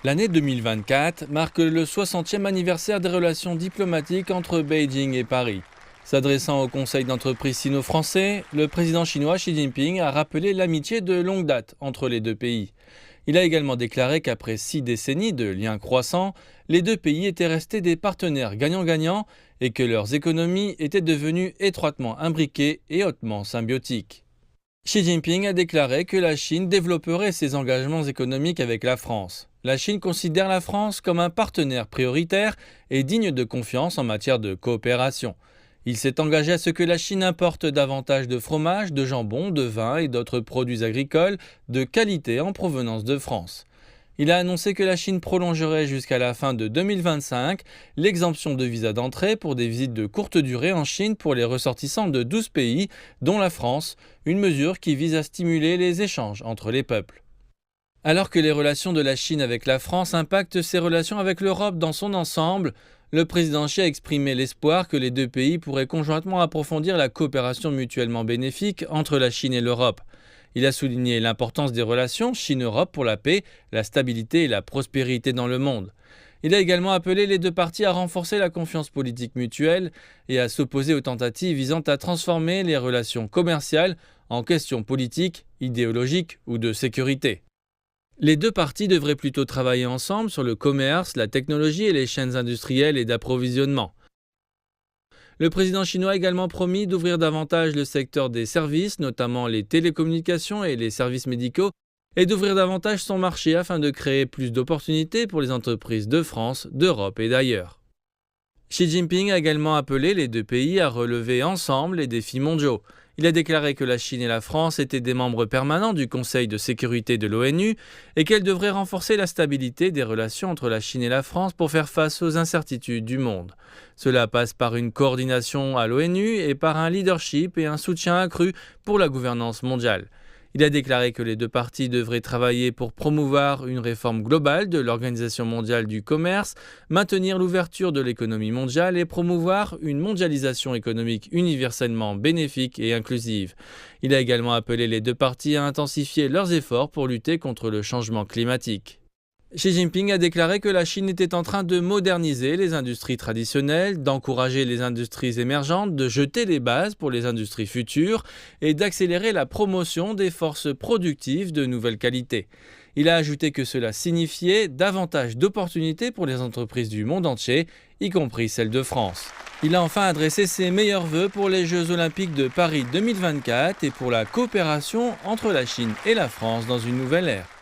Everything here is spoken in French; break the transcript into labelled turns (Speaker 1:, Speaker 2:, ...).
Speaker 1: L'année 2024 marque le 60e anniversaire des relations diplomatiques entre Beijing et Paris. S'adressant au Conseil d'entreprise sino-français, le président chinois Xi Jinping a rappelé l'amitié de longue date entre les deux pays. Il a également déclaré qu'après 6 décennies de liens croissants, les deux pays étaient restés des partenaires gagnant-gagnant et que leurs économies étaient devenues étroitement imbriquées et hautement symbiotiques. Xi Jinping a déclaré que la Chine développerait ses engagements économiques avec la France. La Chine considère la France comme un partenaire prioritaire et digne de confiance en matière de coopération. Il s'est engagé à ce que la Chine importe davantage de fromage, de jambon, de vin et d'autres produits agricoles de qualité en provenance de France. Il a annoncé que la Chine prolongerait jusqu'à la fin de 2025 l'exemption de visa d'entrée pour des visites de courte durée en Chine pour les ressortissants de 12 pays, dont la France, une mesure qui vise à stimuler les échanges entre les peuples. Alors que les relations de la Chine avec la France impactent ses relations avec l'Europe dans son ensemble, le président Xi a exprimé l'espoir que les deux pays pourraient conjointement approfondir la coopération mutuellement bénéfique entre la Chine et l'Europe. Il a souligné l'importance des relations Chine-Europe pour la paix, la stabilité et la prospérité dans le monde. Il a également appelé les deux parties à renforcer la confiance politique mutuelle et à s'opposer aux tentatives visant à transformer les relations commerciales en questions politiques, idéologiques ou de sécurité. Les deux parties devraient plutôt travailler ensemble sur le commerce, la technologie et les chaînes industrielles et d'approvisionnement. Le président chinois a également promis d'ouvrir davantage le secteur des services, notamment les télécommunications et les services médicaux, et d'ouvrir davantage son marché afin de créer plus d'opportunités pour les entreprises de France, d'Europe et d'ailleurs. Xi Jinping a également appelé les deux pays à relever ensemble les défis mondiaux. Il a déclaré que la Chine et la France étaient des membres permanents du Conseil de sécurité de l'ONU et qu'elles devraient renforcer la stabilité des relations entre la Chine et la France pour faire face aux incertitudes du monde. Cela passe par une coordination à l'ONU et par un leadership et un soutien accru pour la gouvernance mondiale. Il a déclaré que les deux parties devraient travailler pour promouvoir une réforme globale de l'Organisation mondiale du commerce, maintenir l'ouverture de l'économie mondiale et promouvoir une mondialisation économique universellement bénéfique et inclusive. Il a également appelé les deux parties à intensifier leurs efforts pour lutter contre le changement climatique. Xi Jinping a déclaré que la Chine était en train de moderniser les industries traditionnelles, d'encourager les industries émergentes, de jeter les bases pour les industries futures et d'accélérer la promotion des forces productives de nouvelle qualité. Il a ajouté que cela signifiait davantage d'opportunités pour les entreprises du monde entier, y compris celles de France. Il a enfin adressé ses meilleurs vœux pour les Jeux Olympiques de Paris 2024 et pour la coopération entre la Chine et la France dans une nouvelle ère.